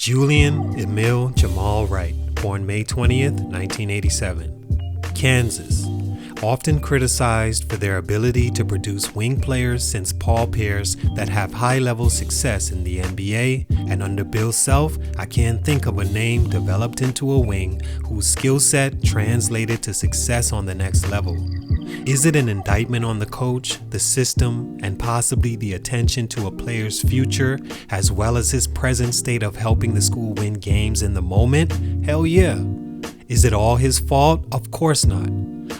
Julian Emil Jamal Wright, born May 20th, 1987. Kansas. Often criticized for their ability to produce wing players since Paul Pierce that have high-level success in the NBA, and under Bill Self, I can't think of a name developed into a wing whose skill set translated to success on the next level. Is it an indictment on the coach, the system, and possibly the attention to a player's future, as well as his present state of helping the school win games in the moment? Hell yeah. Is it all his fault? Of course not.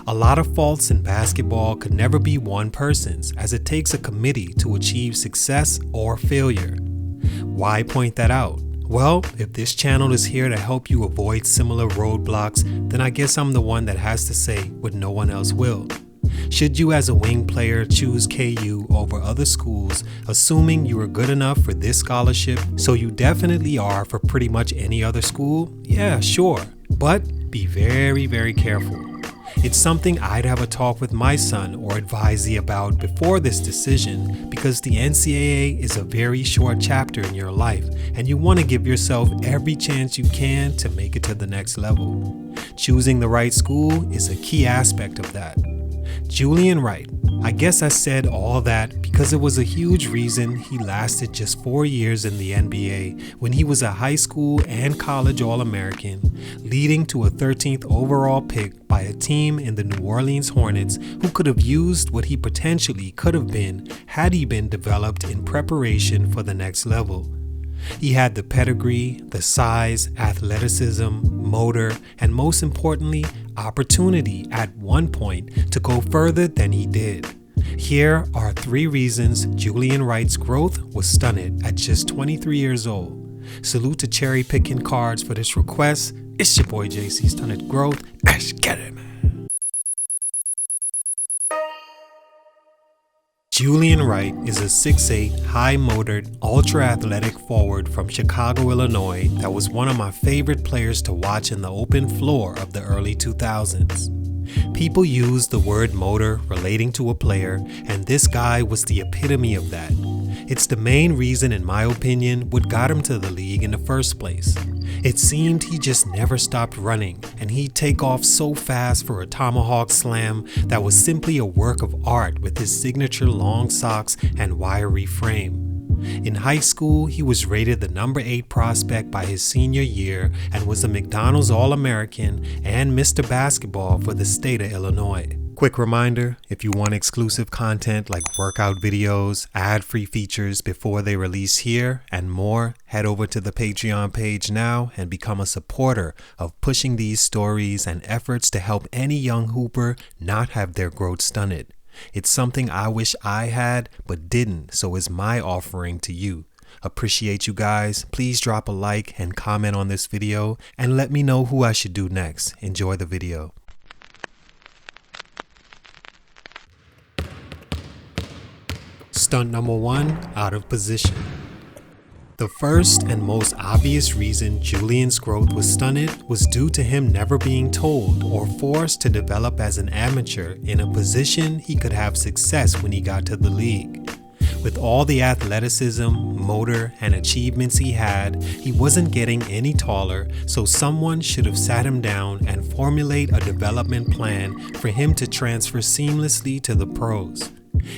A lot of faults in basketball could never be one person's, as it takes a committee to achieve success or failure. Why point that out? Well, if this channel is here to help you avoid similar roadblocks, then I guess I'm the one that has to say what no one else will. Should you as a wing player choose KU over other schools, assuming you are good enough for this scholarship, so you definitely are for pretty much any other school? Yeah, sure. But be very, very careful. It's something I'd have a talk with my son or advisee about before this decision, because the NCAA is a very short chapter in your life and you want to give yourself every chance you can to make it to the next level. Choosing the right school is a key aspect of that. Julian Wright. I guess I said all that because it was a huge reason he lasted just 4 years in the NBA when he was a high school and college All-American, leading to a 13th overall pick by a team in the New Orleans Hornets who could have used what he potentially could have been had he been developed in preparation for the next level. He had the pedigree, the size, athleticism, motor, and most importantly, opportunity at one point to go further than he did. Here are 3 reasons Julian Wright's growth was stunted at just 23 years old. Salute to cherry picking cards for this request. It's your boy JC Stunted Growth. Let's get it, man. Julian Wright is a 6'8", high-motored, ultra-athletic forward from Chicago, Illinois that was one of my favorite players to watch in the open floor of the early 2000s. People use the word motor relating to a player, and this guy was the epitome of that. It's the main reason, in my opinion, what got him to the league in the first place. It seemed he just never stopped running, and he'd take off so fast for a tomahawk slam that was simply a work of art with his signature long socks and wiry frame. In high school, he was rated the number 8 prospect by his senior year and was a McDonald's All-American and Mr. Basketball for the state of Illinois. Quick reminder, if you want exclusive content like workout videos, ad-free features before they release here, and more, head over to the Patreon page now and become a supporter of pushing these stories and efforts to help any young hooper not have their growth stunted. It's something I wish I had, but didn't, so it's my offering to you. Appreciate you guys. Please drop a like and comment on this video, and let me know who I should do next. Enjoy the video. Stunt number 1, out of position. The first and most obvious reason Julian's growth was stunted was due to him never being told or forced to develop as an amateur in a position he could have success when he got to the league. With all the athleticism, motor, and achievements he had, he wasn't getting any taller, so someone should have sat him down and formulate a development plan for him to transfer seamlessly to the pros.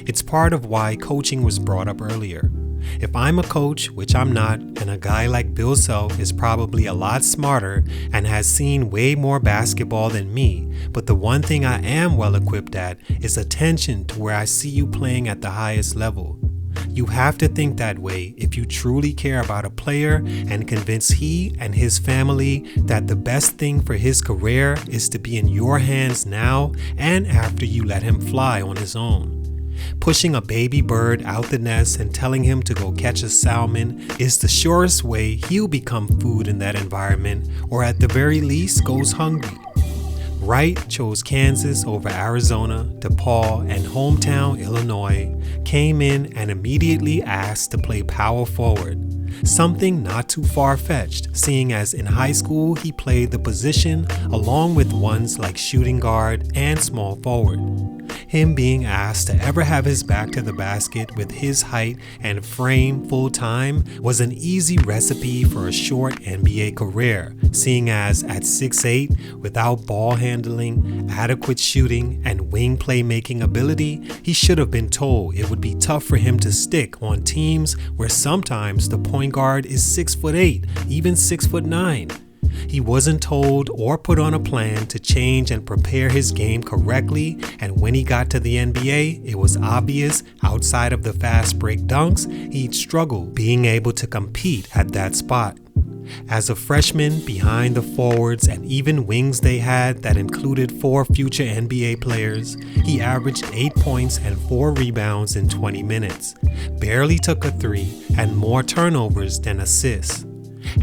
It's part of why coaching was brought up earlier. If I'm a coach, which I'm not, and a guy like Bill Self is probably a lot smarter and has seen way more basketball than me, but the one thing I am well equipped at is attention to where I see you playing at the highest level. You have to think that way if you truly care about a player and convince he and his family that the best thing for his career is to be in your hands now and after you let him fly on his own. Pushing a baby bird out the nest and telling him to go catch a salmon is the surest way he'll become food in that environment, or at the very least goes hungry. Wright chose Kansas over Arizona, DePaul, and hometown Illinois, came in and immediately asked to play power forward. Something not too far-fetched, seeing as in high school he played the position along with ones like shooting guard and small forward. Him being asked to ever have his back to the basket with his height and frame full time was an easy recipe for a short NBA career, seeing as at 6'8", without ball handling, adequate shooting, and wing playmaking ability, he should have been told it would be tough for him to stick on teams where sometimes the point guard is 6'8", even 6'9". He wasn't told or put on a plan to change and prepare his game correctly, and when he got to the NBA, it was obvious outside of the fast break dunks, he'd struggle being able to compete at that spot. As a freshman, behind the forwards and even wings they had that included 4 future NBA players, he averaged 8 points and 4 rebounds in 20 minutes, barely took a 3, and more turnovers than assists.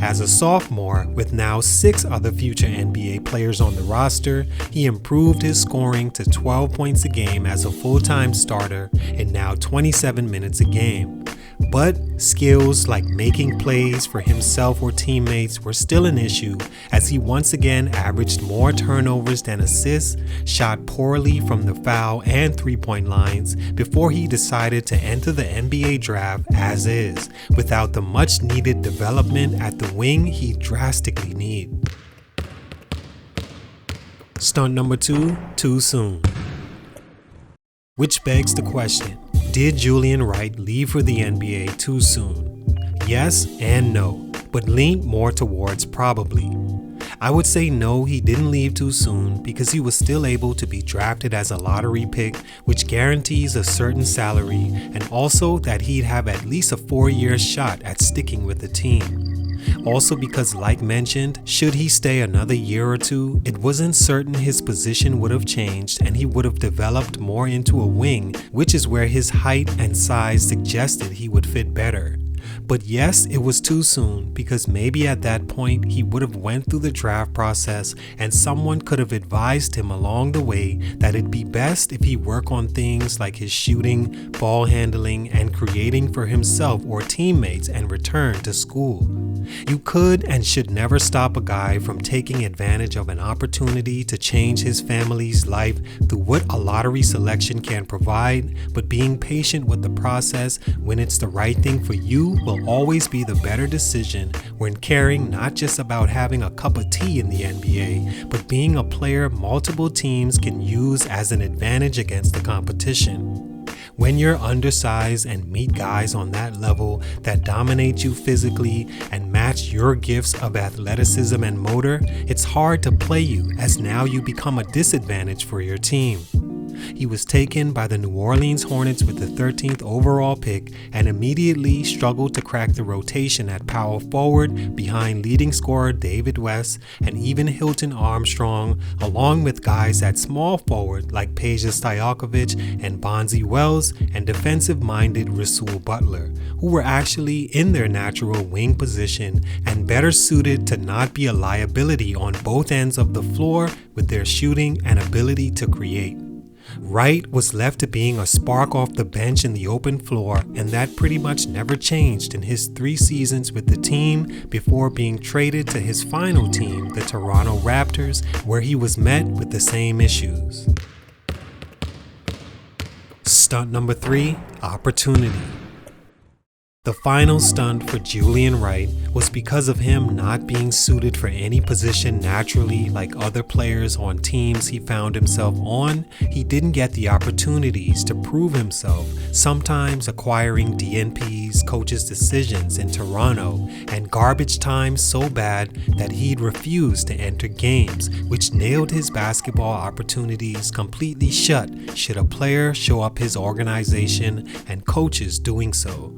As a sophomore, with now 6 other future NBA players on the roster, he improved his scoring to 12 points a game as a full-time starter in now 27 minutes a game. But skills like making plays for himself or teammates were still an issue, as he once again averaged more turnovers than assists, shot poorly from the foul and three-point lines before he decided to enter the NBA draft as is, without the much-needed development at the wing he drastically need. Stunt number 2, too soon. Which begs the question, did Julian Wright leave for the NBA too soon? Yes and no, but leaned more towards probably. I would say no, he didn't leave too soon because he was still able to be drafted as a lottery pick, which guarantees a certain salary, and also that he'd have at least a 4-year shot at sticking with the team. Also because, like mentioned, should he stay another year or two, it wasn't certain his position would have changed and he would have developed more into a wing, which is where his height and size suggested he would fit better. But yes, it was too soon because maybe at that point he would have went through the draft process and someone could have advised him along the way that it'd be best if he work on things like his shooting, ball handling, and creating for himself or teammates and return to school. You could and should never stop a guy from taking advantage of an opportunity to change his family's life through what a lottery selection can provide, but being patient with the process when it's the right thing for you will always be the better decision when caring not just about having a cup of tea in the NBA, but being a player multiple teams can use as an advantage against the competition. When you're undersized and meet guys on that level that dominate you physically and match your gifts of athleticism and motor, it's hard to play you as now you become a disadvantage for your team. He was taken by the New Orleans Hornets with the 13th overall pick and immediately struggled to crack the rotation at power forward behind leading scorer David West and even Hilton Armstrong, along with guys at small forward like Peja Stojakovic and Bonzi Wells and defensive-minded Rasul Butler, who were actually in their natural wing position and better suited to not be a liability on both ends of the floor with their shooting and ability to create. Wright was left to being a spark off the bench in the open floor, and that pretty much never changed in his 3 seasons with the team before being traded to his final team, the Toronto Raptors, where he was met with the same issues. Stunt number 3, opportunity. The final stunt for Julian Wright was because of him not being suited for any position naturally like other players on teams he found himself on. He didn't get the opportunities to prove himself, sometimes acquiring DNP's coach's decisions in Toronto and garbage time so bad that he'd refuse to enter games, which nailed his basketball opportunities completely shut should a player show up his organization and coaches doing so.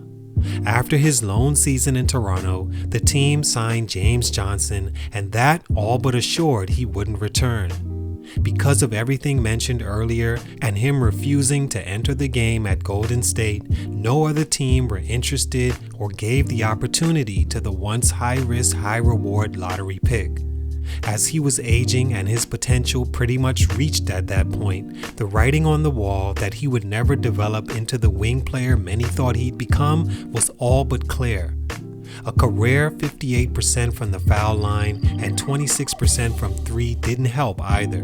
After his lone season in Toronto, the team signed James Johnson, and that all but assured he wouldn't return. Because of everything mentioned earlier and him refusing to enter the game at Golden State, no other team were interested or gave the opportunity to the once high-risk, high-reward lottery pick. As he was aging and his potential pretty much reached at that point, the writing on the wall that he would never develop into the wing player many thought he'd become was all but clear. A career 58% from the foul line and 26% from 3 didn't help either.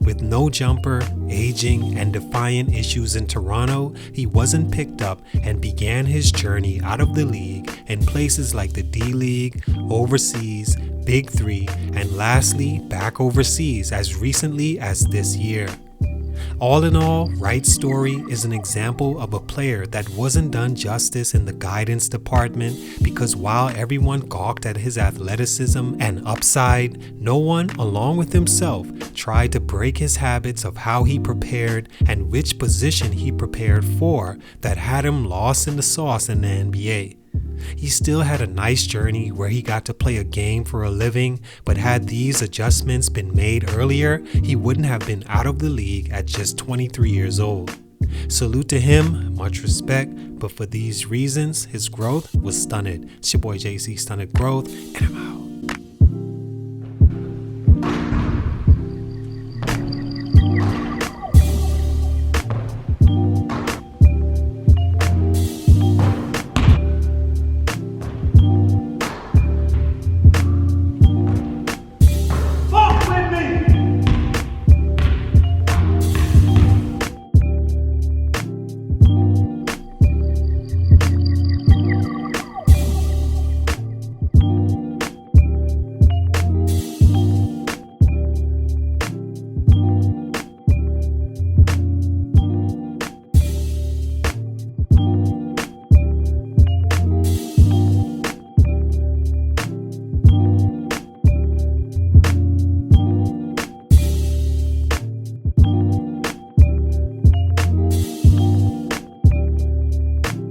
With no jumper, aging, and defiant issues in Toronto, he wasn't picked up and began his journey out of the league in places like the D-League, overseas, Big Three, and lastly, back overseas as recently as this year. All in all, Wright's story is an example of a player that wasn't done justice in the guidance department because while everyone gawked at his athleticism and upside, no one, along with himself, tried to break his habits of how he prepared and which position he prepared for that had him lost in the sauce in the NBA. He still had a nice journey where he got to play a game for a living, but had these adjustments been made earlier, he wouldn't have been out of the league at just 23 years old. Salute to him, much respect, but for these reasons, his growth was stunted. It's your boy JC, Stunted Growth, and I'm out.